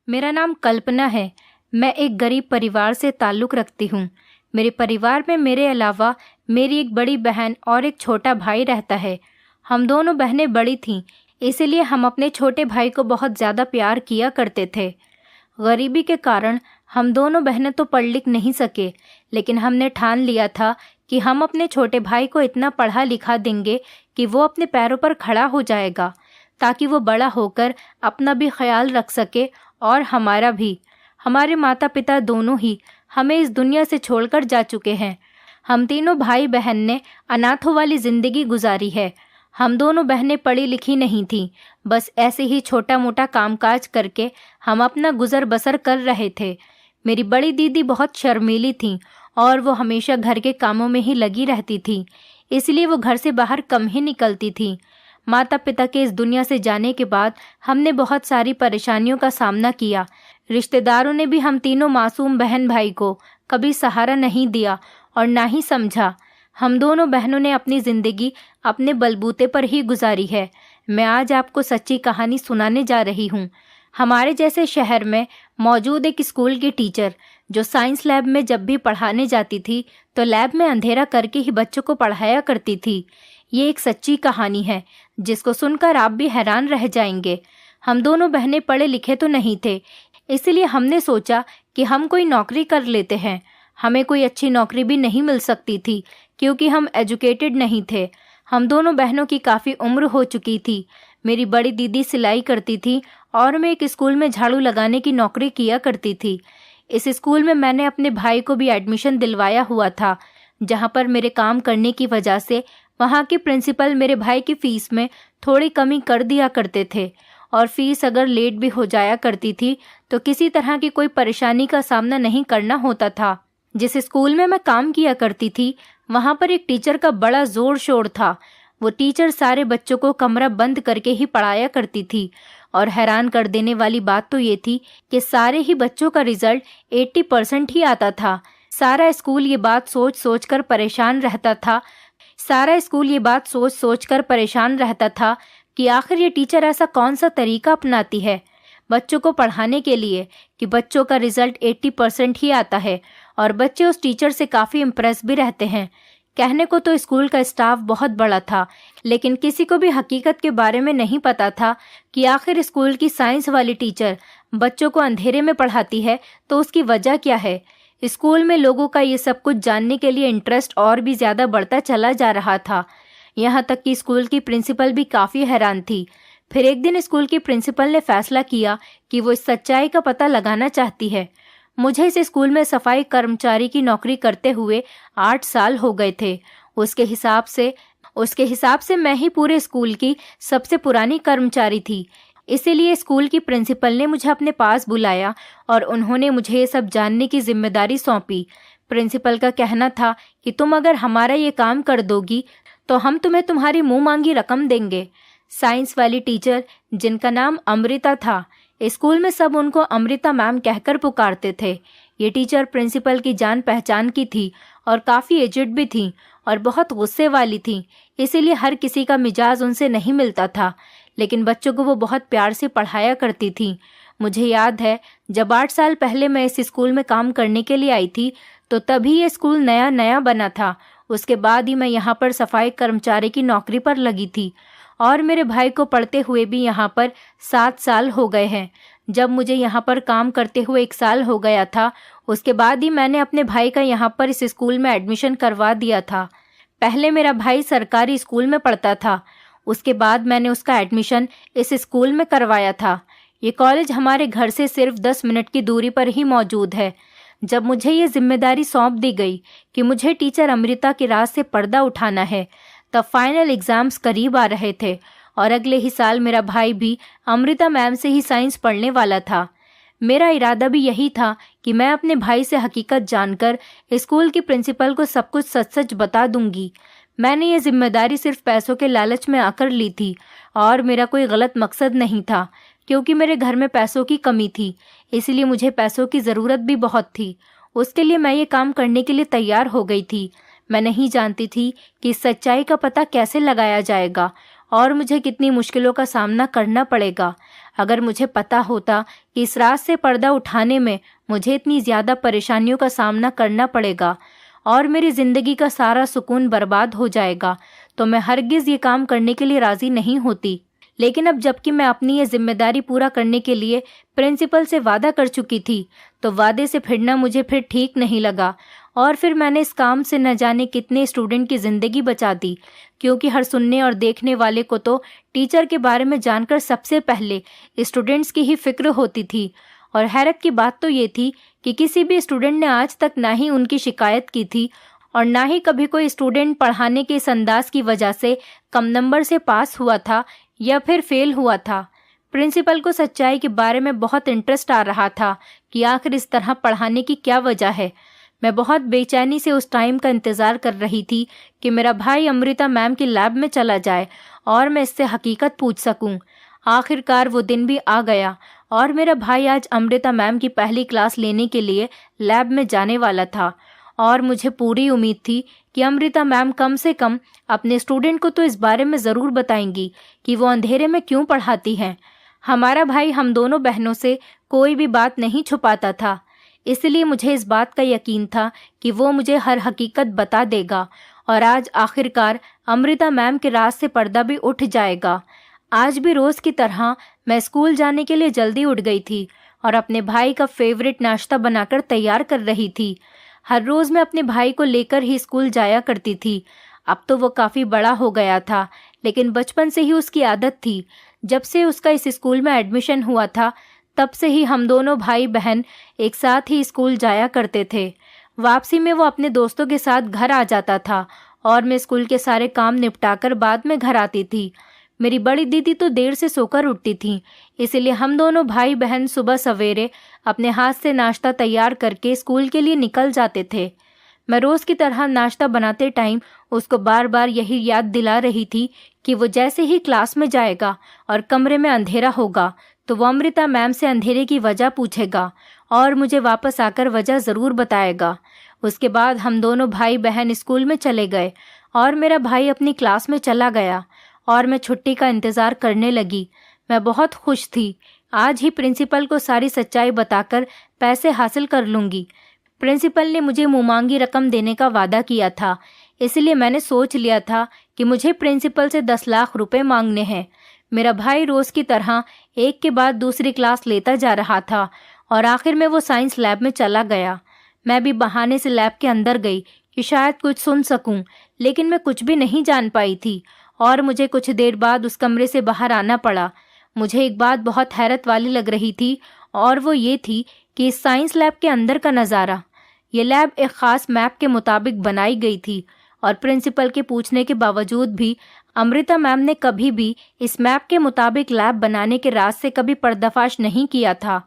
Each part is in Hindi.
मेरा नाम कल्पना है। मैं एक गरीब परिवार से ताल्लुक़ रखती हूँ। मेरे परिवार में मेरे अलावा मेरी एक बड़ी बहन और एक छोटा भाई रहता है। हम दोनों बहनें बड़ी थीं, इसीलिए हम अपने छोटे भाई को बहुत ज़्यादा प्यार किया करते थे। गरीबी के कारण हम दोनों बहनें तो पढ़ लिख नहीं सके, लेकिन हमने ठान लिया था कि हम अपने छोटे भाई को इतना पढ़ा लिखा देंगे कि वो अपने पैरों पर खड़ा हो जाएगा, ताकि वो बड़ा होकर अपना भी ख्याल रख सके और हमारा भी। हमारे माता पिता दोनों ही हमें इस दुनिया से छोड़कर जा चुके हैं। हम तीनों भाई बहन ने अनाथों वाली ज़िंदगी गुजारी है। हम दोनों बहनें पढ़ी लिखी नहीं थीं, बस ऐसे ही छोटा मोटा कामकाज करके हम अपना गुजर बसर कर रहे थे। मेरी बड़ी दीदी बहुत शर्मीली थीं और वो हमेशा घर के कामों में ही लगी रहती थी, इसलिए वो घर से बाहर कम ही निकलती थी। माता पिता के इस दुनिया से जाने के बाद हमने बहुत सारी परेशानियों का सामना किया। रिश्तेदारों ने भी हम तीनों मासूम बहन भाई को कभी सहारा नहीं दिया और ना ही समझा। हम दोनों बहनों ने अपनी ज़िंदगी अपने बलबूते पर ही गुजारी है। मैं आज आपको सच्ची कहानी सुनाने जा रही हूँ। हमारे जैसे शहर में मौजूद एक स्कूल की टीचर जो साइंस लैब में जब भी पढ़ाने जाती थी तो लैब में अंधेरा करके ही बच्चों को पढ़ाया करती थी। ये एक सच्ची कहानी है जिसको सुनकर आप भी हैरान रह जाएंगे। हम दोनों बहनें पढ़े लिखे तो नहीं थे, इसलिए हमने सोचा कि हम कोई नौकरी कर लेते हैं। हमें कोई अच्छी नौकरी भी नहीं मिल सकती थी क्योंकि हम एजुकेटेड नहीं थे। हम दोनों बहनों की काफ़ी उम्र हो चुकी थी। मेरी बड़ी दीदी सिलाई करती थी और मैं एक स्कूल में झाड़ू लगाने की नौकरी किया करती थी। इस स्कूल में मैंने अपने भाई को भी एडमिशन दिलवाया हुआ था, जहाँ पर मेरे काम करने की वजह से वहाँ के प्रिंसिपल मेरे भाई की फ़ीस में थोड़ी कमी कर दिया करते थे और फ़ीस अगर लेट भी हो जाया करती थी तो किसी तरह की कोई परेशानी का सामना नहीं करना होता था। जिस स्कूल में मैं काम किया करती थी वहाँ पर एक टीचर का बड़ा ज़ोर शोर था। वो टीचर सारे बच्चों को कमरा बंद करके ही पढ़ाया करती थी और हैरान कर देने वाली बात तो ये थी कि सारे ही बच्चों का रिजल्ट 80% ही आता था। सारा स्कूल ये बात सोच सोच कर परेशान रहता था कि आखिर ये टीचर ऐसा कौन सा तरीका अपनाती है बच्चों को पढ़ाने के लिए कि बच्चों का रिजल्ट 80% ही आता है और बच्चे उस टीचर से काफ़ी इम्प्रेस भी रहते हैं। कहने को तो स्कूल का स्टाफ बहुत बड़ा था, लेकिन किसी को भी हकीकत के बारे में नहीं पता था कि आखिर स्कूल की साइंस वाली टीचर बच्चों को अंधेरे में पढ़ाती है तो उसकी वजह क्या है। स्कूल में लोगों का ये सब कुछ जानने के लिए इंटरेस्ट और भी ज़्यादा बढ़ता चला जा रहा था। यहाँ तक कि स्कूल की प्रिंसिपल भी काफ़ी हैरान थी। फिर एक दिन स्कूल की प्रिंसिपल ने फैसला किया कि वो इस सच्चाई का पता लगाना चाहती है। मुझे इस स्कूल में सफाई कर्मचारी की नौकरी करते हुए 8 साल हो गए थे। उसके हिसाब से मैं ही पूरे स्कूल की सबसे पुरानी कर्मचारी थी। इसीलिए स्कूल की प्रिंसिपल ने मुझे अपने पास बुलाया और उन्होंने मुझे ये सब जानने की जिम्मेदारी सौंपी। प्रिंसिपल का कहना था कि तुम अगर हमारा ये काम कर दोगी तो हम तुम्हें तुम्हारी मुंह मांगी रकम देंगे। साइंस वाली टीचर, जिनका नाम अमृता था, स्कूल में सब उनको अमृता मैम कहकर पुकारते थे। ये टीचर प्रिंसिपल की जान पहचान की थी और काफ़ी एजड भी थी और बहुत गुस्से वाली थी, इसीलिए हर किसी का मिजाज उनसे नहीं मिलता था, लेकिन बच्चों को वो बहुत प्यार से पढ़ाया करती थी। मुझे याद है जब 8 साल पहले मैं इस स्कूल में काम करने के लिए आई थी तो तभी ये स्कूल नया नया बना था। उसके बाद ही मैं यहाँ पर सफाई कर्मचारी की नौकरी पर लगी थी और मेरे भाई को पढ़ते हुए भी यहाँ पर 7 साल हो गए हैं। जब मुझे यहाँ पर काम करते हुए 1 साल हो गया था, उसके बाद ही मैंने अपने भाई का यहाँ पर इस स्कूल में एडमिशन करवा दिया था। पहले मेरा भाई सरकारी स्कूल में पढ़ता था, उसके बाद मैंने उसका एडमिशन इस स्कूल में करवाया था। ये कॉलेज हमारे घर से सिर्फ 10 मिनट की दूरी पर ही मौजूद है। जब मुझे ये जिम्मेदारी सौंप दी गई कि मुझे टीचर अमृता के राज से पर्दा उठाना है, तब फाइनल एग्ज़ाम्स करीब आ रहे थे और अगले ही साल मेरा भाई भी अमृता मैम से ही साइंस पढ़ने वाला था। मेरा इरादा भी यही था कि मैं अपने भाई से हकीकत जानकर स्कूल की प्रिंसिपल को सब कुछ सच सच बता दूंगी। मैंने ये जिम्मेदारी सिर्फ पैसों के लालच में आकर ली थी और मेरा कोई गलत मकसद नहीं था, क्योंकि मेरे घर में पैसों की कमी थी, इसलिए मुझे पैसों की ज़रूरत भी बहुत थी। उसके लिए मैं ये काम करने के लिए तैयार हो गई थी। मैं नहीं जानती थी कि इस सच्चाई का पता कैसे लगाया जाएगा और मुझे कितनी मुश्किलों का सामना करना पड़ेगा। अगर मुझे पता होता कि इस रात से पर्दा उठाने में मुझे इतनी ज़्यादा परेशानियों का सामना करना पड़ेगा और मेरी ज़िंदगी का सारा सुकून बर्बाद हो जाएगा, तो मैं हरगिज़ ये काम करने के लिए राज़ी नहीं होती। लेकिन अब जबकि मैं अपनी ये जिम्मेदारी पूरा करने के लिए प्रिंसिपल से वादा कर चुकी थी, तो वादे से फिरना मुझे फिर ठीक नहीं लगा और फिर मैंने इस काम से न जाने कितने स्टूडेंट की ज़िंदगी बचा दी, क्योंकि हर सुनने और देखने वाले को तो टीचर के बारे में जानकर सबसे पहले स्टूडेंट्स की ही फिक्र होती थी। और हैरत की बात तो ये थी कि किसी भी स्टूडेंट ने आज तक ना ही उनकी शिकायत की थी और ना ही कभी कोई स्टूडेंट पढ़ाने के इस अंदाज की वजह से कम नंबर से पास हुआ था या फिर फेल हुआ था। प्रिंसिपल को सच्चाई के बारे में बहुत इंटरेस्ट आ रहा था कि आखिर इस तरह पढ़ाने की क्या वजह है। मैं बहुत बेचैनी से उस टाइम का इंतज़ार कर रही थी कि मेरा भाई अमृता मैम की लैब में चला जाए और मैं इससे हकीकत पूछ सकूं। आखिरकार वो दिन भी आ गया और मेरा भाई आज अमृता मैम की पहली क्लास लेने के लिए लैब में जाने वाला था और मुझे पूरी उम्मीद थी कि अमृता मैम कम से कम अपने स्टूडेंट को तो इस बारे में ज़रूर बताएंगी कि वो अंधेरे में क्यों पढ़ाती हैं। हमारा भाई हम दोनों बहनों से कोई भी बात नहीं छुपाता था, इसलिए मुझे इस बात का यकीन था कि वो मुझे हर हकीकत बता देगा और आज आखिरकार अमृता मैम के राज से पर्दा भी उठ जाएगा। आज भी रोज़ की तरह मैं स्कूल जाने के लिए जल्दी उठ गई थी और अपने भाई का फेवरेट नाश्ता बनाकर तैयार कर रही थी। हर रोज़ मैं अपने भाई को लेकर ही स्कूल जाया करती थी। अब तो वो काफ़ी बड़ा हो गया था, लेकिन बचपन से ही उसकी आदत थी। जब से उसका इस स्कूल में एडमिशन हुआ था, तब से ही हम दोनों भाई बहन एक साथ ही स्कूल जाया करते थे। वापसी में वो अपने दोस्तों के साथ घर आ जाता था और मैं स्कूल के सारे काम निपटाकर बाद में घर आती थी। मेरी बड़ी दीदी तो देर से सोकर उठती थी, इसीलिए हम दोनों भाई बहन सुबह सवेरे अपने हाथ से नाश्ता तैयार करके स्कूल के लिए निकल जाते थे। मैं रोज़ की तरह नाश्ता बनाते टाइम उसको बार बार यही याद दिला रही थी कि वो जैसे ही क्लास में जाएगा और कमरे में अंधेरा होगा तो वो अमृता मैम से अंधेरे की वजह पूछेगा और मुझे वापस आकर वजह ज़रूर बताएगा। उसके बाद हम दोनों भाई बहन स्कूल में चले गए और मेरा भाई अपनी क्लास में चला गया और मैं छुट्टी का इंतज़ार करने लगी। मैं बहुत खुश थी। आज ही प्रिंसिपल को सारी सच्चाई बताकर पैसे हासिल कर लूँगी। प्रिंसिपल ने मुझे मुँहमांगी रकम देने का वादा किया था, इसलिए मैंने सोच लिया था कि मुझे प्रिंसिपल से 10 लाख रुपए मांगने हैं। मेरा भाई रोज़ की तरह एक के बाद दूसरी क्लास लेता जा रहा था और आखिर में वो साइंस लैब में चला गया। मैं भी बहाने से लैब के अंदर गई कि शायद कुछ सुन सकूं, लेकिन मैं कुछ भी नहीं जान पाई थी और मुझे कुछ देर बाद उस कमरे से बाहर आना पड़ा। मुझे एक बात बहुत हैरत वाली लग रही थी और वो ये थी कि इस साइंस लैब के अंदर का नज़ारा। ये लैब एक ख़ास मैप के मुताबिक बनाई गई थी और प्रिंसिपल के पूछने के बावजूद भी अमृता मैम ने कभी भी इस मैप के मुताबिक लैब बनाने के राज से कभी पर्दाफाश नहीं किया था।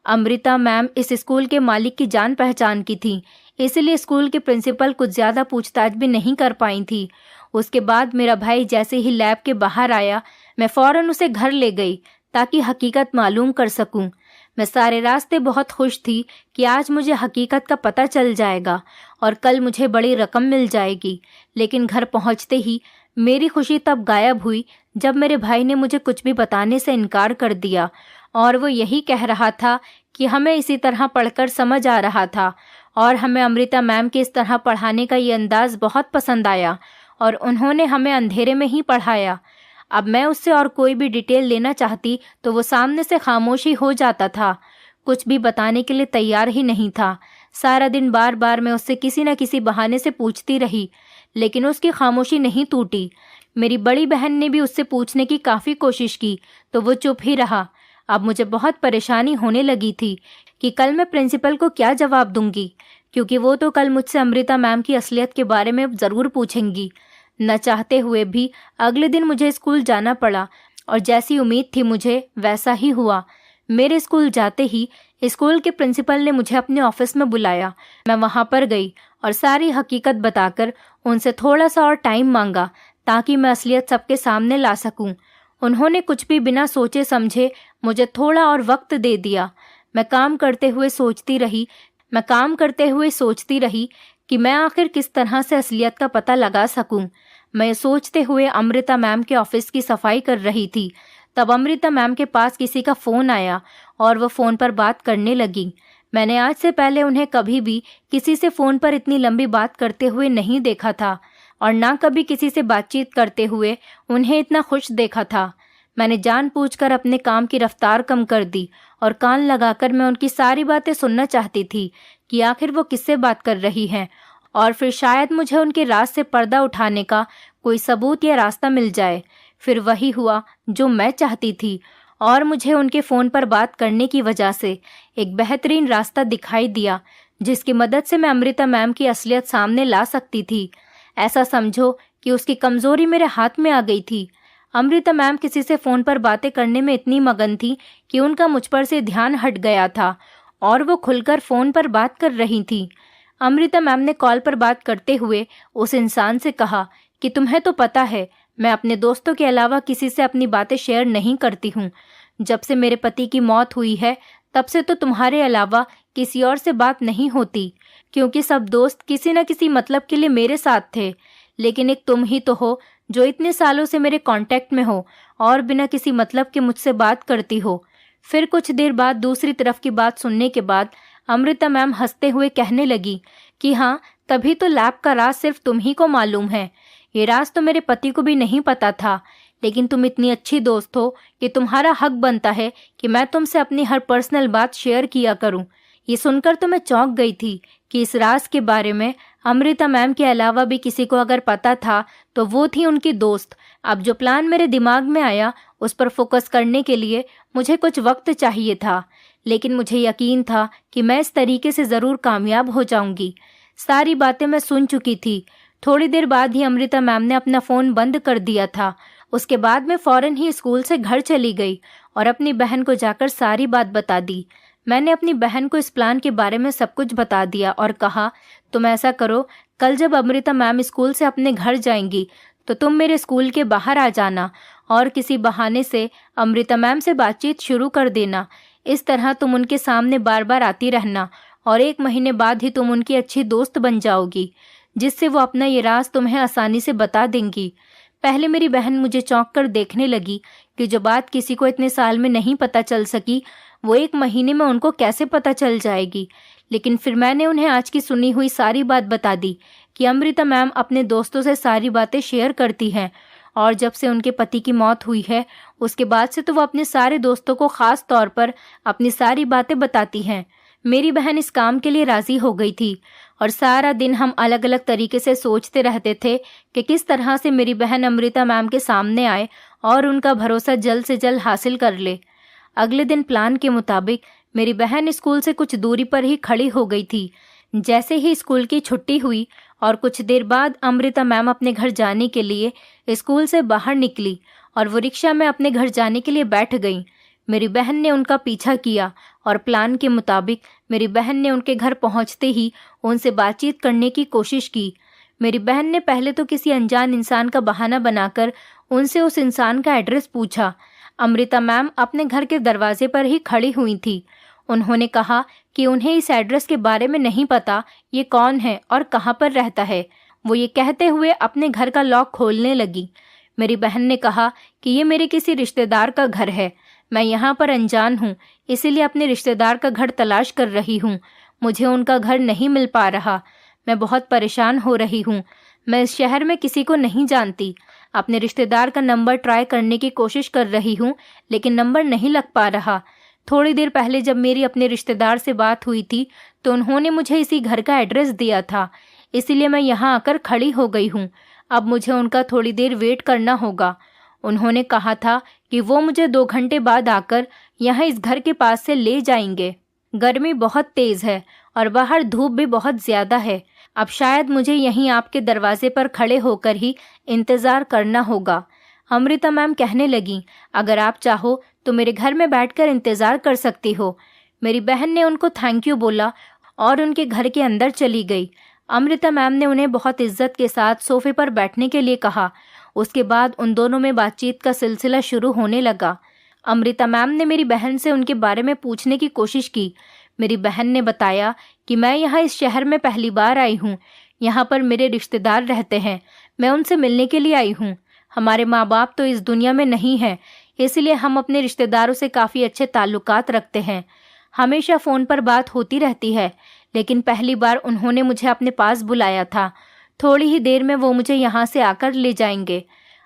अमृता मैम इस स्कूल के मालिक की जान पहचान की थी, इसलिए स्कूल के प्रिंसिपल कुछ ज़्यादा पूछताछ भी नहीं कर पाई थी। उसके बाद मेरा भाई जैसे ही लैब के बाहर आया, मैं फ़ौरन उसे घर ले गई ताकि हकीकत मालूम कर सकूं। मैं सारे रास्ते बहुत खुश थी कि आज मुझे हकीकत का पता चल जाएगा और कल मुझे बड़ी रकम मिल जाएगी। लेकिन घर पहुंचते ही मेरी खुशी तब गायब हुई जब मेरे भाई ने मुझे कुछ भी बताने से इनकार कर दिया और वो यही कह रहा था कि हमें इसी तरह पढ़कर समझ आ रहा था और हमें अमृता मैम के इस तरह पढ़ाने का ये अंदाज़ बहुत पसंद आया और उन्होंने हमें अंधेरे में ही पढ़ाया। अब मैं उससे और कोई भी डिटेल लेना चाहती तो वो सामने से खामोशी हो जाता था, कुछ भी बताने के लिए तैयार ही नहीं था। सारा दिन बार बार मैं उससे किसी न किसी बहाने से पूछती रही, लेकिन उसकी खामोशी नहीं टूटी। मेरी बड़ी बहन ने भी उससे पूछने की काफ़ी कोशिश की तो वो चुप ही रहा। अब मुझे बहुत परेशानी होने लगी थी कि कल मैं प्रिंसिपल को क्या जवाब दूंगी, क्योंकि वो तो कल मुझसे अमृता मैम की असलियत के बारे में ज़रूर पूछेंगी। न चाहते हुए भी अगले दिन मुझे स्कूल जाना पड़ा और जैसी उम्मीद थी मुझे वैसा ही हुआ। मेरे स्कूल जाते ही स्कूल के प्रिंसिपल ने मुझे अपने ऑफिस में बुलाया। मैं वहाँ पर गई और सारी हकीकत बताकर उनसे थोड़ा सा और टाइम मांगा ताकि मैं असलियत सबके सामने ला सकूं। उन्होंने कुछ भी बिना सोचे समझे मुझे थोड़ा और वक्त दे दिया। मैं काम करते हुए सोचती रही कि मैं आखिर किस तरह से असलियत का पता लगा सकूं। मैं सोचते हुए अमृता मैम के ऑफिस की सफाई कर रही थी। तब अमृता मैम के पास किसी का फ़ोन आया और वो फ़ोन पर बात करने लगी। मैंने आज से पहले उन्हें कभी भी किसी से फ़ोन पर इतनी लंबी बात करते हुए नहीं देखा था और ना कभी किसी से बातचीत करते हुए उन्हें इतना खुश देखा था। मैंने जानबूझकर अपने काम की रफ्तार कम कर दी और कान लगाकर मैं उनकी सारी बातें सुनना चाहती थी कि आखिर वो किससे बात कर रही हैं, और फिर शायद मुझे उनके राज से पर्दा उठाने का कोई सबूत या रास्ता मिल जाए। फिर वही हुआ जो मैं चाहती थी और मुझे उनके फ़ोन पर बात करने की वजह से एक बेहतरीन रास्ता दिखाई दिया जिसकी मदद से मैं अमृता मैम की असलियत सामने ला सकती थी। ऐसा समझो कि उसकी कमज़ोरी मेरे हाथ में आ गई थी। अमृता मैम किसी से फ़ोन पर बातें करने में इतनी मगन थी कि उनका मुझ पर से ध्यान हट गया था और वो खुलकर फ़ोन पर बात कर रही थी। अमृता मैम ने कॉल पर बात करते हुए उस इंसान से कहा कि तुम्हें तो पता है मैं अपने दोस्तों के अलावा किसी से अपनी बातें शेयर नहीं करती हूँ। जब से मेरे पति की मौत हुई है तब से तो तुम्हारे अलावा किसी और से बात नहीं होती, क्योंकि सब दोस्त किसी न किसी मतलब के लिए मेरे साथ थे, लेकिन एक तुम ही तो हो जो इतने सालों से मेरे कांटेक्ट में हो और बिना किसी मतलब के मुझसे बात करती हो। फिर कुछ देर बाद दूसरी तरफ की बात सुनने के बाद अमृता मैम हंसते हुए कहने लगी कि हाँ, तभी तो लैब का राज सिर्फ तुम ही को मालूम है। ये राज तो मेरे पति को भी नहीं पता था, लेकिन तुम इतनी अच्छी दोस्त हो कि तुम्हारा हक बनता है कि मैं तुमसे अपनी हर पर्सनल बात शेयर किया करूं। ये सुनकर तो मैं चौंक गई थी कि इस राज के बारे में अमृता मैम के अलावा भी किसी को अगर पता था तो वो थी उनकी दोस्त। अब जो प्लान मेरे दिमाग में आया उस पर फोकस करने के लिए मुझे कुछ वक्त चाहिए था, लेकिन मुझे यकीन था कि मैं इस तरीके से ज़रूर कामयाब हो जाऊंगी। सारी बातें मैं सुन चुकी थी। थोड़ी देर बाद ही अमृता मैम ने अपना फ़ोन बंद कर दिया था। उसके बाद मैं फ़ौरन ही स्कूल से घर चली गई और अपनी बहन को जाकर सारी बात बता दी। मैंने अपनी बहन को इस प्लान के बारे में सब कुछ बता दिया और कहा, तुम ऐसा करो, कल जब अमृता मैम स्कूल से अपने घर जाएंगी तो तुम मेरे स्कूल के बाहर आ जाना और किसी बहाने से अमृता मैम से बातचीत शुरू कर देना। इस तरह तुम उनके सामने बार बार आती रहना और 1 महीने बाद ही तुम उनकी अच्छी दोस्त बन जाओगी, जिससे वो अपना ये राज तुम्हें आसानी से बता देंगी। पहले मेरी बहन मुझे चौंक कर देखने लगी कि जो बात किसी को इतने साल में नहीं पता चल सकी वो 1 महीने में उनको कैसे पता चल जाएगी। लेकिन फिर मैंने उन्हें आज की सुनी हुई सारी बात बता दी कि अमृता मैम अपने दोस्तों से सारी बातें शेयर करती हैं और जब से उनके पति की मौत हुई है उसके बाद से तो वो अपने सारे दोस्तों को ख़ास तौर पर अपनी सारी बातें बताती हैं। मेरी बहन इस काम के लिए राज़ी हो गई थी और सारा दिन हम अलग अलग तरीके से सोचते रहते थे कि किस तरह से मेरी बहन अमृता मैम के सामने आए और उनका भरोसा जल्द से जल्द हासिल कर ले। अगले दिन प्लान के मुताबिक मेरी बहन स्कूल से कुछ दूरी पर ही खड़ी हो गई थी। जैसे ही स्कूल की छुट्टी हुई और कुछ देर बाद अमृता मैम अपने घर जाने के लिए स्कूल से बाहर निकली और वो रिक्शा में अपने घर जाने के लिए बैठ गई। मेरी बहन ने उनका पीछा किया और प्लान के मुताबिक मेरी बहन ने उनके घर पहुंचते ही उनसे बातचीत करने की कोशिश की। मेरी बहन ने पहले तो किसी अनजान इंसान का बहाना बनाकर उनसे उस इंसान का एड्रेस पूछा। अमृता मैम अपने घर के दरवाजे पर ही खड़ी हुई थी। उन्होंने कहा कि उन्हें इस एड्रेस के बारे में नहीं पता ये कौन है और कहाँ पर रहता है। वो ये कहते हुए अपने घर का लॉक खोलने लगी। मेरी बहन ने कहा कि ये मेरे किसी रिश्तेदार का घर है, मैं यहाँ पर अनजान हूँ, इसीलिए अपने रिश्तेदार का घर तलाश कर रही हूँ। मुझे उनका घर नहीं मिल पा रहा, मैं बहुत परेशान हो रही हूँ। मैं इस शहर में किसी को नहीं जानती। अपने रिश्तेदार का नंबर ट्राई करने की कोशिश कर रही हूँ, लेकिन नंबर नहीं लग पा रहा। थोड़ी देर पहले जब मेरी अपने रिश्तेदार से बात हुई थी तो उन्होंने मुझे इसी घर का एड्रेस दिया था, इसीलिए मैं यहाँ आकर खड़ी हो गई हूँ। अब मुझे उनका थोड़ी देर वेट करना होगा। उन्होंने कहा था कि वो मुझे 2 घंटे बाद आकर यहाँ इस घर के पास से ले जाएंगे। गर्मी बहुत तेज़ है और बाहर धूप भी बहुत ज़्यादा है। अब शायद मुझे यहीं आपके दरवाजे पर खड़े होकर ही इंतज़ार करना होगा। अमृता मैम कहने लगी, अगर आप चाहो तो मेरे घर में बैठकर इंतज़ार कर सकती हो। मेरी बहन ने उनको थैंक यू बोला और उनके घर के अंदर चली गई। अमृता मैम ने उन्हें बहुत इज्जत के साथ सोफे पर बैठने के लिए कहा। उसके बाद उन दोनों में बातचीत का सिलसिला शुरू होने लगा। अमृता मैम ने मेरी बहन से उनके बारे में पूछने की कोशिश की। मेरी बहन ने बताया कि मैं यहाँ इस शहर में पहली बार आई हूँ, यहाँ पर मेरे रिश्तेदार रहते हैं। मैं उनसे मिलने के लिए आई हूँ। हमारे माँ बाप तो इस दुनिया में नहीं हैं, इसलिए हम अपने रिश्तेदारों से काफ़ी अच्छे ताल्लुकात रखते हैं। हमेशा फ़ोन पर बात होती रहती है, लेकिन पहली बार उन्होंने मुझे अपने पास बुलाया था। थोड़ी ही देर में वो मुझे यहाँ से आकर ले जाएंगे।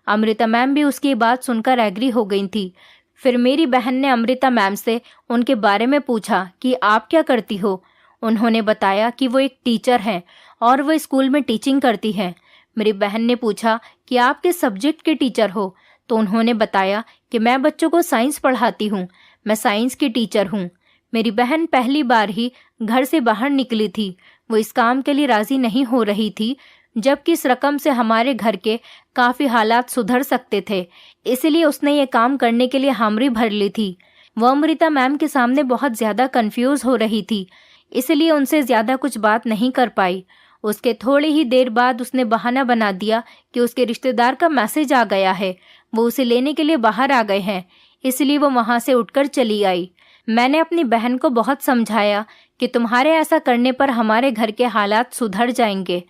अमृता मैम भी उसकी बात सुनकर एग्री हो गई थी। फिर मेरी बहन ने अमृता मैम से उनके बारे में पूछा कि आप क्या करती हो। उन्होंने बताया कि वो एक टीचर हैं और वो स्कूल में टीचिंग करती हैं। मेरी बहन ने पूछा कि आप किस सब्जेक्ट के टीचर हो, तो उन्होंने बताया कि मैं बच्चों को साइंस पढ़ाती हूँ, मैं साइंस की टीचर हूँ। मेरी बहन पहली बार ही घर से बाहर निकली थी। वो इस काम के लिए राजी नहीं हो रही थी, जबकि इस रकम से हमारे घर के काफ़ी हालात सुधर सकते थे। इसलिए उसने ये काम करने के लिए हामरी भर ली थी। वह अमृता मैम के सामने बहुत ज़्यादा कंफ्यूज हो रही थी, इसलिए उनसे ज़्यादा कुछ बात नहीं कर पाई। उसके थोड़ी ही देर बाद उसने बहाना बना दिया कि उसके रिश्तेदार का मैसेज आ गया है, वो उसे लेने के लिए बाहर आ गए हैं, इसलिए वो वहाँ से उठकर चली आई। मैंने अपनी बहन को बहुत समझाया कि तुम्हारे ऐसा करने पर हमारे घर के हालात सुधर जाएंगे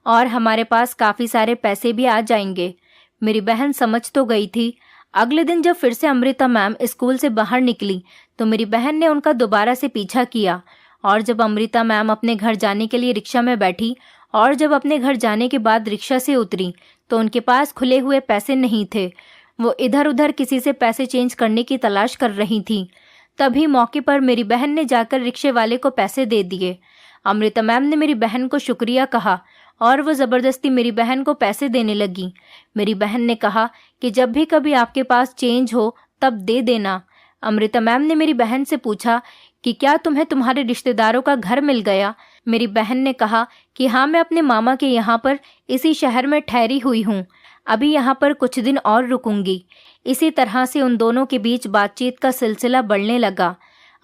और हमारे पास काफ़ी सारे पैसे भी आ जाएंगे। मेरी बहन समझ तो गई थी। अगले दिन जब फिर से अमृता मैम स्कूल से बाहर निकली तो मेरी बहन ने उनका दोबारा से पीछा किया, और जब अमृता मैम अपने घर जाने के लिए रिक्शा में बैठी और जब अपने घर जाने के बाद रिक्शा से उतरी तो उनके पास खुले हुए पैसे नहीं थे। वो इधर उधर किसी से पैसे चेंज करने की तलाश कर रही थी। तभी मौके पर मेरी बहन ने जाकर रिक्शे वाले को पैसे दे दिए। अमृता मैम ने मेरी बहन को शुक्रिया कहा और वो ज़बरदस्ती मेरी बहन को पैसे देने लगी। मेरी बहन ने कहा कि जब भी कभी आपके पास चेंज हो तब दे देना। अमृता मैम ने मेरी बहन से पूछा कि क्या तुम्हें तुम्हारे रिश्तेदारों का घर मिल गया। मेरी बहन ने कहा कि हाँ, मैं अपने मामा के यहाँ पर इसी शहर में ठहरी हुई हूँ, अभी यहाँ पर कुछ दिन और रुकूंगी। इसी तरह से उन दोनों के बीच बातचीत का सिलसिला बढ़ने लगा।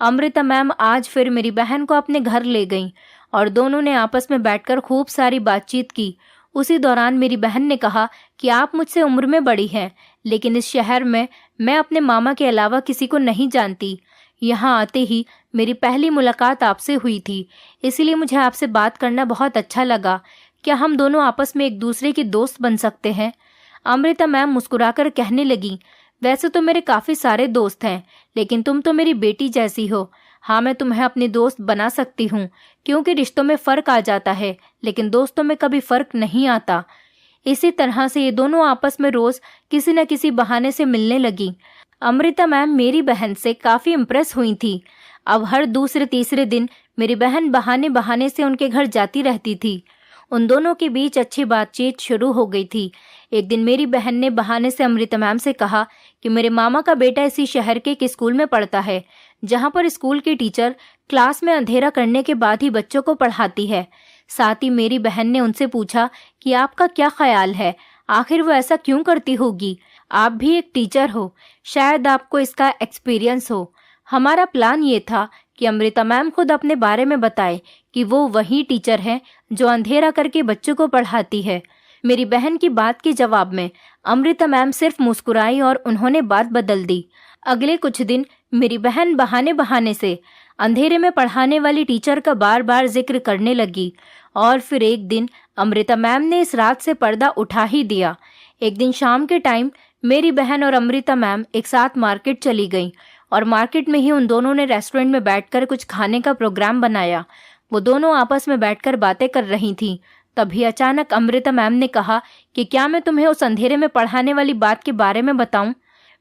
अमृता मैम आज फिर मेरी बहन को अपने घर ले गईं और दोनों ने आपस में बैठकर खूब सारी बातचीत की। उसी दौरान मेरी बहन ने कहा कि आप मुझसे उम्र में बड़ी हैं, लेकिन इस शहर में मैं अपने मामा के अलावा किसी को नहीं जानती। यहाँ आते ही मेरी पहली मुलाकात आपसे हुई थी, इसलिए मुझे आपसे बात करना बहुत अच्छा लगा। क्या हम दोनों आपस में एक दूसरे के दोस्त बन सकते हैं? अमृता मैम मुस्कुराकर कहने लगी, वैसे तो मेरे काफ़ी सारे दोस्त हैं, लेकिन तुम तो मेरी बेटी जैसी हो। हाँ, मैं तुम्हें अपनी दोस्त बना सकती हूँ, क्योंकि रिश्तों में फ़र्क आ जाता है, लेकिन दोस्तों में कभी फ़र्क नहीं आता। इसी तरह से ये दोनों आपस में रोज़ किसी न किसी बहाने से मिलने लगी। अमृता मैम मेरी बहन से काफ़ी इम्प्रेस हुई थी। अब हर दूसरे तीसरे दिन मेरी बहन बहाने बहाने से उनके घर जाती रहती थी। उन दोनों के बीच अच्छी बातचीत शुरू हो गई थी। एक दिन मेरी बहन ने बहाने से अमृता मैम से कहा कि मेरे मामा का बेटा इसी शहर के एक स्कूल में पढ़ता है, जहाँ पर स्कूल की टीचर क्लास में अंधेरा करने के बाद ही बच्चों को पढ़ाती है। साथ ही मेरी बहन ने उनसे पूछा कि आपका क्या ख्याल है, आखिर वो ऐसा क्यों करती होगी? आप भी एक टीचर हो, शायद आपको इसका एक्सपीरियंस हो। हमारा प्लान ये था कि अमृता मैम खुद अपने बारे में बताए कि वो वही टीचर है जो अंधेरा करके बच्चों को पढ़ाती है। मेरी बहन की बात के जवाब में अमृता मैम सिर्फ मुस्कुराई और उन्होंने बात बदल दी। अगले कुछ दिन मेरी बहन बहाने बहाने से अंधेरे में पढ़ाने वाली टीचर का बार बार जिक्र करने लगी, और फिर एक दिन अमृता मैम ने इस रात से पर्दा उठा ही दिया। एक दिन शाम के टाइम मेरी बहन और अमृता मैम एक साथ मार्केट चली गईं और मार्केट में ही उन दोनों ने रेस्टोरेंट में बैठकर कुछ खाने का प्रोग्राम बनाया। वो दोनों आपस में बैठकर बातें कर रही थीं। तभी अचानक अमृता मैम ने कहा कि क्या मैं तुम्हें उस अंधेरे में पढ़ाने वाली बात के बारे में बताऊं?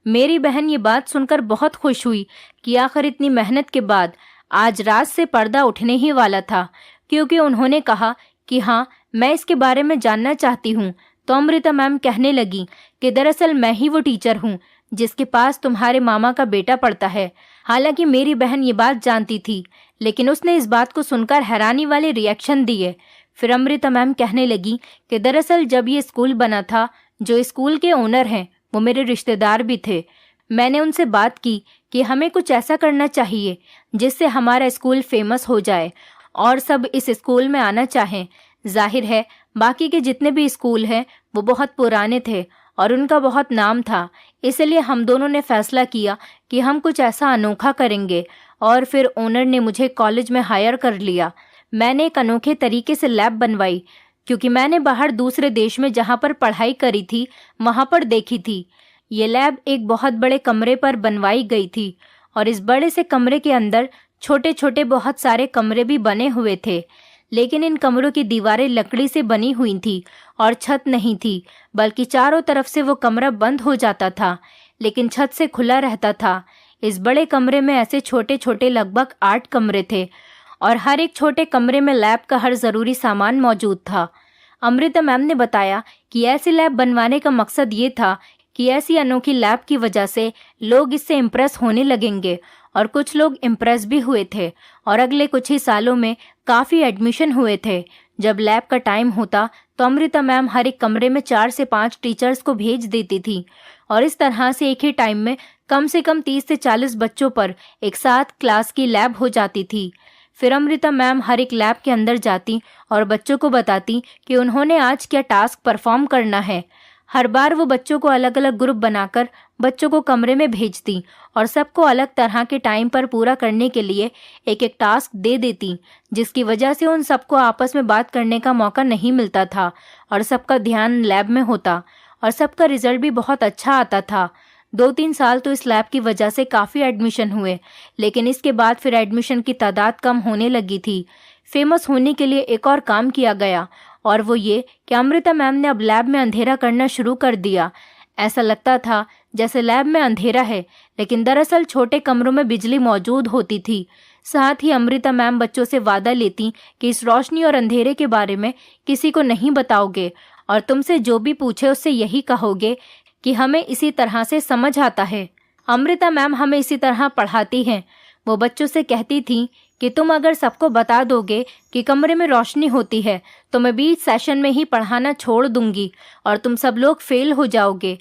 मेरी बहन ये बात सुनकर बहुत खुश हुई कि आखिर इतनी मेहनत के बाद आज रात से पर्दा उठने ही वाला था, क्योंकि उन्होंने कहा कि हाँ, मैं इसके बारे में जानना चाहती हूँ। तो अमृता मैम कहने लगी कि दरअसल मैं ही वो टीचर हूँ जिसके पास तुम्हारे मामा का बेटा पढ़ता है। हालांकि मेरी बहन ये बात जानती थी, लेकिन उसने इस बात को सुनकर हैरानी वाले रिएक्शन दिए। फिर अमृता मैम कहने लगी कि दरअसल जब ये स्कूल बना था, जो स्कूल के ओनर हैं वो मेरे रिश्तेदार भी थे। मैंने उनसे बात की कि हमें कुछ ऐसा करना चाहिए जिससे हमारा स्कूल फेमस हो जाए और सब इस स्कूल में आना चाहें। जाहिर है बाकी के जितने भी स्कूल हैं वो बहुत पुराने थे और उनका बहुत नाम था, इसलिए हम दोनों ने फैसला किया कि हम कुछ ऐसा अनोखा करेंगे। और फिर ओनर ने मुझे कॉलेज में हायर कर लिया। मैंने एक अनोखे तरीके से लैब बनवाई क्योंकि मैंने बाहर दूसरे देश में जहाँ पर पढ़ाई करी थी वहाँ पर देखी थी। ये लैब एक बहुत बड़े कमरे पर बनवाई गई थी और इस बड़े से कमरे के अंदर छोटे छोटे बहुत सारे कमरे भी बने हुए थे, लेकिन इन कमरों की दीवारें लकड़ी से बनी हुई थी और छत नहीं थी, बल्कि चारों तरफ से वो कमरा बंद हो जाता था लेकिन छत से खुला रहता था। इस बड़े कमरे में ऐसे छोटे छोटे लगभग 8 कमरे थे और हर एक छोटे कमरे में लैब का हर ज़रूरी सामान मौजूद था। अमृता मैम ने बताया कि ऐसी लैब बनवाने का मकसद ये था कि ऐसी अनोखी लैब की वजह से लोग इससे इम्प्रेस होने लगेंगे, और कुछ लोग इम्प्रेस भी हुए थे और अगले कुछ ही सालों में काफ़ी एडमिशन हुए थे। जब लैब का टाइम होता तो अमृता मैम हर एक कमरे में 4 से 5 टीचर्स को भेज देती थी और इस तरह से एक ही टाइम में कम से कम 30 से 40 बच्चों पर एक साथ क्लास की लैब हो जाती थी। फिर अमृता मैम हर एक लैब के अंदर जाती और बच्चों को बताती कि उन्होंने आज क्या टास्क परफॉर्म करना है। हर बार वो बच्चों को अलग अलग ग्रुप बनाकर बच्चों को कमरे में भेजती और सबको अलग तरह के टाइम पर पूरा करने के लिए एक एक टास्क दे देती, जिसकी वजह से उन सबको आपस में बात करने का मौका नहीं मिलता था और सबका ध्यान लैब में होता और सबका रिजल्ट भी बहुत अच्छा आता था। 2-3 साल तो इस लैब की वजह से काफ़ी एडमिशन हुए, लेकिन इसके बाद फिर एडमिशन की तादाद कम होने लगी थी। फेमस होने के लिए एक और काम किया गया और वो ये कि अमृता मैम ने अब लैब में अंधेरा करना शुरू कर दिया। ऐसा लगता था जैसे लैब में अंधेरा है, लेकिन दरअसल छोटे कमरों में बिजली मौजूद होती थी। साथ ही अमृता मैम बच्चों से वादा लेती कि इस रोशनी और अंधेरे के बारे में किसी को नहीं बताओगे और तुमसे जो भी पूछे उससे यही कहोगे कि हमें इसी तरह से समझ आता है। अमृता मैम हमें इसी तरह पढ़ाती हैं। वो बच्चों से कहती थी कि तुम अगर सबको बता दोगे कि कमरे में रोशनी होती है तो मैं बीच सेशन में ही पढ़ाना छोड़ दूंगी और तुम सब लोग फेल हो जाओगे।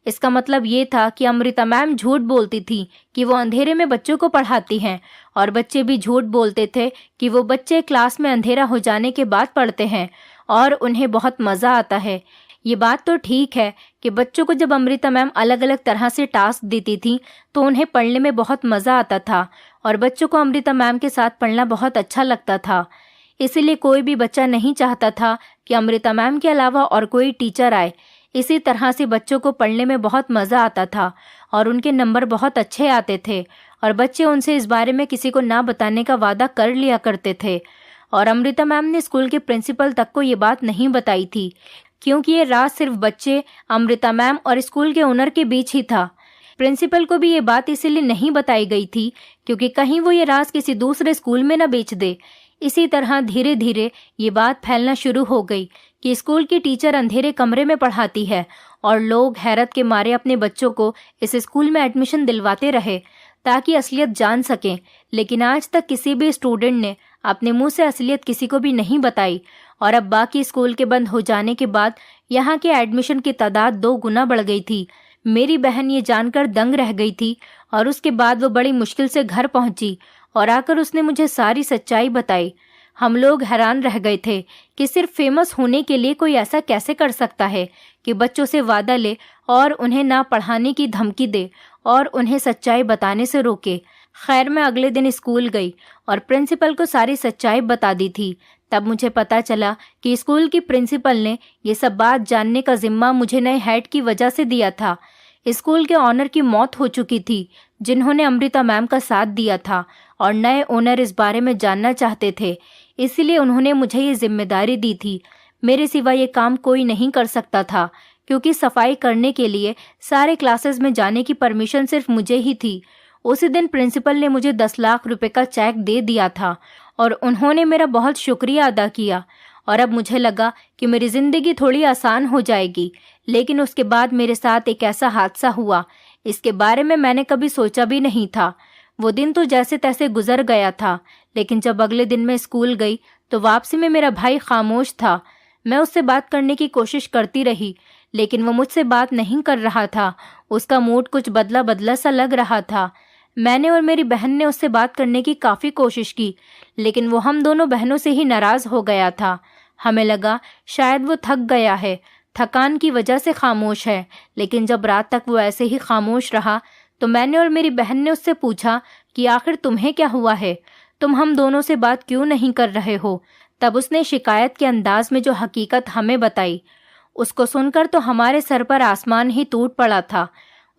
इसका मतलब ये था कि अमृता मैम झूठ बोलती थी कि वो अंधेरे में बच्चों को पढ़ाती हैं और बच्चे भी झूठ बोलते थे कि वो बच्चे क्लास में अंधेरा हो जाने के बाद पढ़ते हैं और उन्हें बहुत मज़ा आता है। ये बात तो ठीक है कि बच्चों को जब अमृता मैम अलग अलग तरह से टास्क देती थी तो उन्हें पढ़ने में बहुत मज़ा आता था और बच्चों को अमृता मैम के साथ पढ़ना बहुत अच्छा लगता था। इसीलिए कोई भी बच्चा नहीं चाहता था कि अमृता मैम के अलावा और कोई टीचर आए। इसी तरह से बच्चों को पढ़ने में बहुत मज़ा आता था और उनके नंबर बहुत अच्छे आते थे और बच्चे उनसे इस बारे में किसी को ना बताने का वादा कर लिया करते थे। और अमृता मैम ने स्कूल के प्रिंसिपल तक को ये बात नहीं बताई थी, क्योंकि ये राज सिर्फ बच्चे, अमृता मैम और स्कूल के ओनर के बीच ही था। प्रिंसिपल को भी ये बात इसीलिए नहीं बताई गई थी क्योंकि कहीं वो ये राज किसी दूसरे स्कूल में न बेच दे। इसी तरह धीरे धीरे ये बात फैलना शुरू हो गई कि स्कूल की टीचर अंधेरे कमरे में पढ़ाती है और लोग हैरत के मारे अपने बच्चों को इस स्कूल में एडमिशन दिलवाते रहे ताकि असलियत जान सकें। लेकिन आज तक किसी भी स्टूडेंट ने अपने मुंह से असलियत किसी को भी नहीं बताई और अब बाकी स्कूल के बंद हो जाने के बाद यहाँ के एडमिशन की तादाद 2 गुना बढ़ गई थी। मेरी बहन ये जानकर दंग रह गई थी और उसके बाद वो बड़ी मुश्किल से घर पहुंची और आकर उसने मुझे सारी सच्चाई बताई। हम लोग हैरान रह गए थे कि सिर्फ फेमस होने के लिए कोई ऐसा कैसे कर सकता है कि बच्चों से वादा ले और उन्हें ना पढ़ाने की धमकी दे और उन्हें सच्चाई बताने से रोके। खैर, मैं अगले दिन स्कूल गई और प्रिंसिपल को सारी सच्चाई बता दी थी। तब मुझे पता चला कि स्कूल की प्रिंसिपल ने ये सब बात जानने का जिम्मा मुझे नए हेड की वजह से दिया था। स्कूल के ऑनर की मौत हो चुकी थी जिन्होंने अमृता मैम का साथ दिया था और नए ओनर इस बारे में जानना चाहते थे, इसीलिए उन्होंने मुझे ये जिम्मेदारी दी थी। मेरे सिवा ये काम कोई नहीं कर सकता था क्योंकि सफाई करने के लिए सारे क्लासेस में जाने की परमिशन सिर्फ मुझे ही थी। उसी दिन प्रिंसिपल ने मुझे 10 लाख रुपए का चेक दे दिया था और उन्होंने मेरा बहुत शुक्रिया अदा किया और अब मुझे लगा कि मेरी ज़िंदगी थोड़ी आसान हो जाएगी। लेकिन उसके बाद मेरे साथ एक ऐसा हादसा हुआ, इसके बारे में मैंने कभी सोचा भी नहीं था। वो दिन तो जैसे तैसे गुजर गया था, लेकिन जब अगले दिन मैं स्कूल गई तो वापसी में मेरा भाई खामोश था। मैं उससे बात करने की कोशिश करती रही, लेकिन वो मुझसे बात नहीं कर रहा था। उसका मूड कुछ बदला बदला सा लग रहा था। मैंने और मेरी बहन ने उससे बात करने की काफ़ी कोशिश की, लेकिन वो हम दोनों बहनों से ही नाराज़ हो गया था। हमें लगा शायद वो थक गया है, थकान की वजह से खामोश है। लेकिन जब रात तक वो ऐसे ही खामोश रहा तो मैंने और मेरी बहन ने उससे पूछा कि आखिर तुम्हें क्या हुआ है, तुम हम दोनों से बात क्यों नहीं कर रहे हो। तब उसने शिकायत के अंदाज में जो हकीकत हमें बताई, उसको सुनकर तो हमारे सर पर आसमान ही टूट पड़ा था।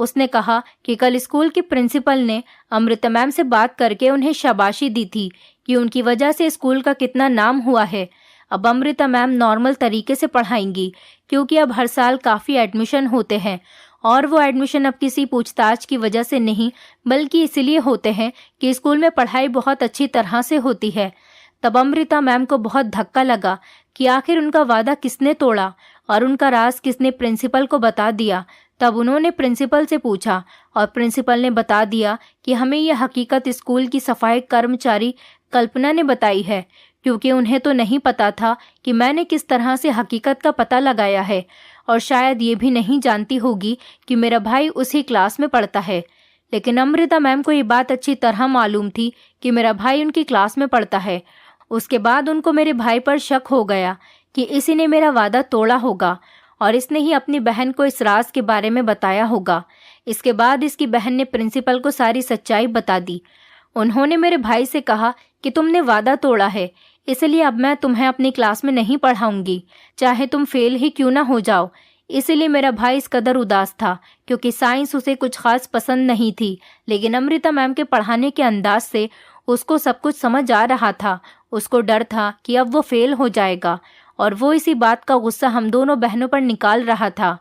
उसने कहा कि कल स्कूल की प्रिंसिपल ने अमृता मैम से बात करके उन्हें शाबाशी दी थी कि उनकी वजह से स्कूल का कितना नाम हुआ है। अब अमृता मैम नॉर्मल तरीके से पढ़ाएंगी, क्योंकि अब हर साल काफ़ी एडमिशन होते हैं और वो एडमिशन अब किसी पूछताछ की वजह से नहीं, बल्कि इसलिए होते हैं कि स्कूल में पढ़ाई बहुत अच्छी तरह से होती है। तब अमृता मैम को बहुत धक्का लगा कि आखिर उनका वादा किसने तोड़ा और उनका राज किसने प्रिंसिपल को बता दिया। तब उन्होंने प्रिंसिपल से पूछा और प्रिंसिपल ने बता दिया कि हमें यह हकीकत स्कूल की सफाई कर्मचारी कल्पना ने बताई है, क्योंकि उन्हें तो नहीं पता था कि मैंने किस तरह से हकीकत का पता लगाया है, और शायद ये भी नहीं जानती होगी कि मेरा भाई उसी क्लास में पढ़ता है। लेकिन अमृता मैम को ये बात अच्छी तरह मालूम थी कि मेरा भाई उनकी क्लास में पढ़ता है। उसके बाद उनको मेरे भाई पर शक हो गया कि इसी ने मेरा वादा तोड़ा होगा और इसने ही अपनी बहन को इस राज के बारे में बताया होगा। इसके बाद इसकी बहन ने प्रिंसिपल को सारी सच्चाई बता दी। उन्होंने मेरे भाई से कहा कि तुमने वादा तोड़ा है, इसलिए अब मैं तुम्हें अपनी क्लास में नहीं पढ़ाऊंगी, चाहे तुम फेल ही क्यों ना हो जाओ। इसलिए मेरा भाई इस कदर उदास था, क्योंकि साइंस उसे कुछ खास पसंद नहीं थी, लेकिन अमृता मैम के पढ़ाने के अंदाज से उसको सब कुछ समझ आ रहा था। उसको डर था कि अब वो फेल हो जाएगा, और वो इसी बात का गुस्सा हम दोनों बहनों पर निकाल रहा था।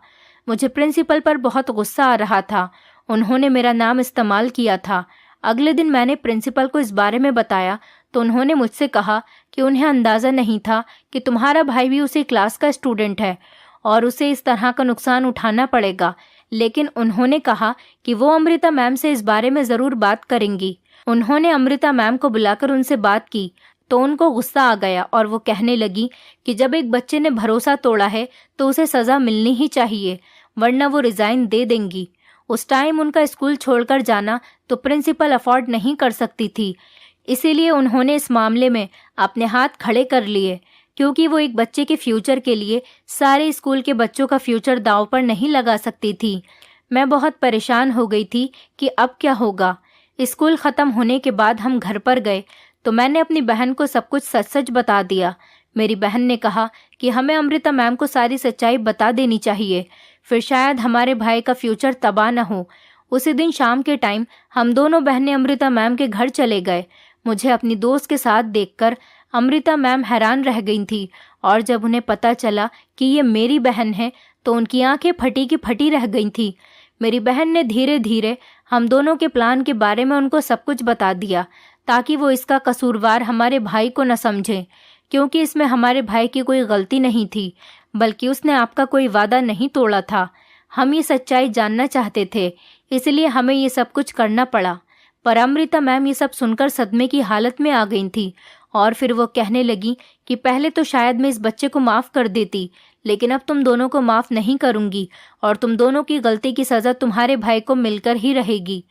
मुझे प्रिंसिपल पर बहुत गुस्सा आ रहा था। उन्होंने मेरा नाम इस्तेमाल किया था। अगले दिन मैंने प्रिंसिपल को इस बारे में बताया तो उन्होंने मुझसे कहा कि उन्हें अंदाज़ा नहीं था कि तुम्हारा भाई भी उसी क्लास का स्टूडेंट है और उसे इस तरह का नुकसान उठाना पड़ेगा। लेकिन उन्होंने कहा कि वो अमृता मैम से इस बारे में ज़रूर बात करेंगी। उन्होंने अमृता मैम को बुलाकर उनसे बात की तो उनको गुस्सा आ गया और वो कहने लगी कि जब एक बच्चे ने भरोसा तोड़ा है तो उसे सज़ा मिलनी ही चाहिए, वरना वो रिज़ाइन दे देंगी। उस टाइम उनका स्कूल छोड़कर जाना तो प्रिंसिपल अफोर्ड नहीं कर सकती थी, इसीलिए उन्होंने इस मामले में अपने हाथ खड़े कर लिए, क्योंकि वो एक बच्चे के फ्यूचर के लिए सारे स्कूल के बच्चों का फ्यूचर दांव पर नहीं लगा सकती थी। मैं बहुत परेशान हो गई थी कि अब क्या होगा। स्कूल ख़त्म होने के बाद हम घर पर गए तो मैंने अपनी बहन को सब कुछ सच सच बता दिया। मेरी बहन ने कहा कि हमें अमृता मैम को सारी सच्चाई बता देनी चाहिए, फिर शायद हमारे भाई का फ्यूचर तबाह न हो। उसी दिन शाम के टाइम हम दोनों बहनें अमृता मैम के घर चले गए। मुझे अपनी दोस्त के साथ देखकर अमृता मैम हैरान रह गई थी, और जब उन्हें पता चला कि ये मेरी बहन है तो उनकी आंखें फटी की फटी रह गई थी। मेरी बहन ने धीरे धीरे हम दोनों के प्लान के बारे में उनको सब कुछ बता दिया, ताकि वो इसका कसूरवार हमारे भाई को न समझें, क्योंकि इसमें हमारे भाई की कोई गलती नहीं थी, बल्कि उसने आपका कोई वादा नहीं तोड़ा था। हम ये सच्चाई जानना चाहते थे, इसलिए हमें ये सब कुछ करना पड़ा। पर अमृता मैम ये सब सुनकर सदमे की हालत में आ गई थी, और फिर वो कहने लगी कि पहले तो शायद मैं इस बच्चे को माफ़ कर देती, लेकिन अब तुम दोनों को माफ़ नहीं करूँगी, और तुम दोनों की गलती की सज़ा तुम्हारे भाई को मिलकर ही रहेगी,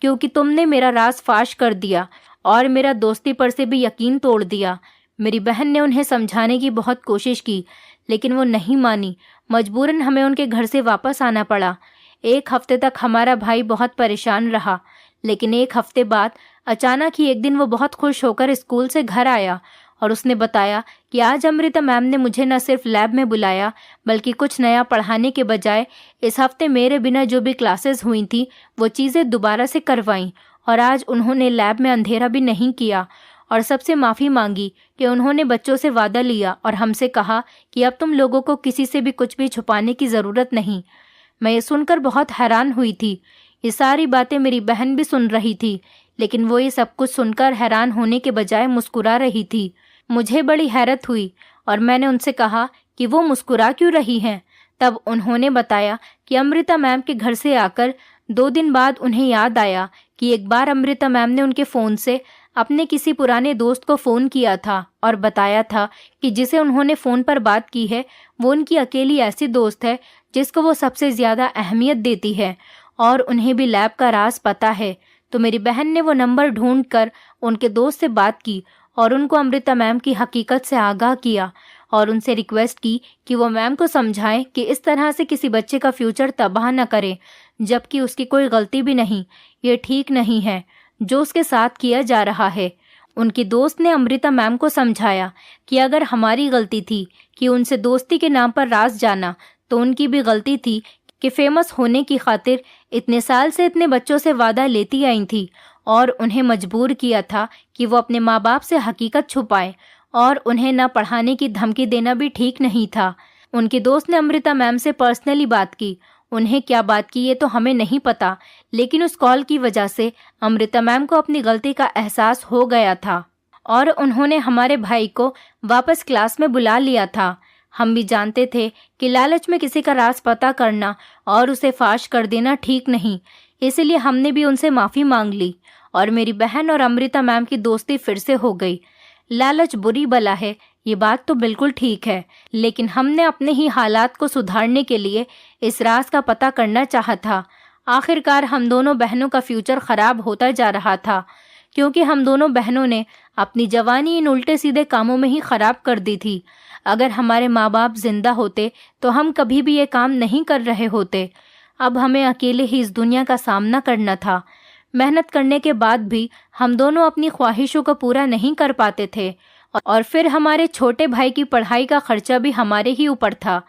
क्योंकि तुमने मेरा राज फाश कर दिया और मेरा दोस्ती पर से भी यकीन तोड़ दिया। मेरी बहन ने उन्हें समझाने की बहुत कोशिश की, लेकिन वो नहीं मानी। मजबूरन हमें उनके घर से वापस आना पड़ा। 1 हफ्ते तक हमारा भाई बहुत परेशान रहा, लेकिन 1 हफ्ते बाद अचानक ही एक दिन वो बहुत खुश होकर स्कूल से घर आया और उसने बताया कि आज अमृता मैम ने मुझे न सिर्फ लैब में बुलाया, बल्कि कुछ नया पढ़ाने के बजाय इस हफ्ते मेरे बिना जो भी क्लासेस हुई थी वो चीज़ें दोबारा से करवाईं, और आज उन्होंने लैब में अंधेरा भी नहीं किया, और सबसे माफ़ी मांगी कि उन्होंने बच्चों से वादा लिया और हमसे कहा कि अब तुम लोगों को किसी से भी कुछ भी छुपाने की ज़रूरत नहीं। मैं ये सुनकर बहुत हैरान हुई थी। ये सारी बातें मेरी बहन भी सुन रही थी, लेकिन वो ये सब कुछ सुनकर हैरान होने के बजाय मुस्कुरा रही थी। मुझे बड़ी हैरत हुई और मैंने उनसे कहा कि वो मुस्कुरा क्यों रही हैं। तब उन्होंने बताया कि अमृता मैम के घर से आकर 2 दिन बाद उन्हें याद आया कि एक बार अमृता मैम ने उनके फ़ोन से अपने किसी पुराने दोस्त को फ़ोन किया था और बताया था कि जिसे उन्होंने फ़ोन पर बात की है वो उनकी अकेली ऐसी दोस्त है जिसको वो सबसे ज़्यादा अहमियत देती है, और उन्हें भी लैब का राज पता है। तो मेरी बहन ने वो नंबर ढूंढकर उनके दोस्त से बात की और उनको अमृता मैम की हकीकत से आगाह किया, और उनसे रिक्वेस्ट की कि वो मैम को समझाएं कि इस तरह से किसी बच्चे का फ्यूचर तबाह न करें, जबकि उसकी कोई गलती भी नहीं। ये ठीक नहीं है जो उसके साथ किया जा रहा है। उनकी दोस्त ने अमृता मैम को समझाया कि अगर हमारी गलती थी कि उनसे दोस्ती के नाम पर रास जाना, तो उनकी भी गलती थी कि फेमस होने की खातिर इतने साल से इतने बच्चों से वादा लेती आई थी और उन्हें मजबूर किया था कि वो अपने माँ बाप से हकीकत छुपाएं, और उन्हें न पढ़ाने की धमकी देना भी ठीक नहीं था। उनकी दोस्त ने अमृता मैम से पर्सनली बात की। उन्हें क्या बात की ये तो हमें नहीं पता, लेकिन उस कॉल की वजह से अमृता मैम को अपनी गलती का एहसास हो गया था और उन्होंने हमारे भाई को वापस क्लास में बुला लिया था। हम भी जानते थे कि लालच में किसी का राज पता करना और उसे फाश कर देना ठीक नहीं, इसलिए हमने भी उनसे माफ़ी मांग ली और मेरी बहन और अमृता मैम की दोस्ती फिर से हो गई। लालच बुरी बला है, ये बात तो बिल्कुल ठीक है, लेकिन हमने अपने ही हालात को सुधारने के लिए इस राज का पता करना चाहा था। आखिरकार हम दोनों बहनों का फ्यूचर खराब होता जा रहा था, क्योंकि हम दोनों बहनों ने अपनी जवानी इन उल्टे सीधे कामों में ही खराब कर दी थी। अगर हमारे माँ बाप जिंदा होते तो हम कभी भी ये काम नहीं कर रहे होते। अब हमें अकेले ही इस दुनिया का सामना करना था। मेहनत करने के बाद भी हम दोनों अपनी ख्वाहिशों को पूरा नहीं कर पाते थे और फिर हमारे छोटे भाई की पढ़ाई का खर्चा भी हमारे ही ऊपर था।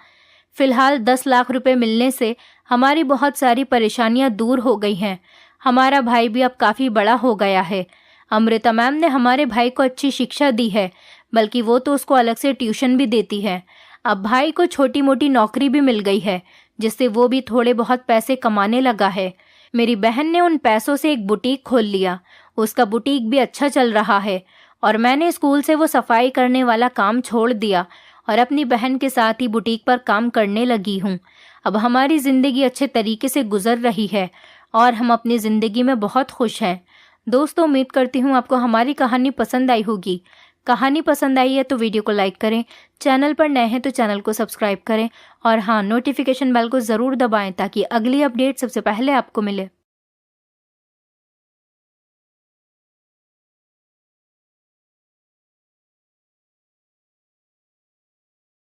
फिलहाल 10 लाख रुपए मिलने से हमारी बहुत सारी परेशानियां दूर हो गई हैं। हमारा भाई भी अब काफ़ी बड़ा हो गया है। अमृता मैम ने हमारे भाई को अच्छी शिक्षा दी है, बल्कि वो तो उसको अलग से ट्यूशन भी देती है। अब भाई को छोटी मोटी नौकरी भी मिल गई है, जिससे वो भी थोड़े बहुत पैसे कमाने लगा है। मेरी बहन ने उन पैसों से एक बुटीक खोल लिया। उसका बुटीक भी अच्छा चल रहा है और मैंने स्कूल से वो सफाई करने वाला काम छोड़ दिया और अपनी बहन के साथ ही बुटीक पर काम करने लगी हूँ। अब हमारी ज़िंदगी अच्छे तरीके से गुजर रही है और हम अपनी ज़िंदगी में बहुत खुश हैं। दोस्तों, उम्मीद करती हूँ आपको हमारी कहानी पसंद आई होगी। कहानी पसंद आई है तो वीडियो को लाइक करें, चैनल पर नए हैं तो चैनल को सब्सक्राइब करें और हाँ, नोटिफिकेशन बेल को ज़रूर दबाएं ताकि अगली अपडेट सबसे पहले आपको मिले।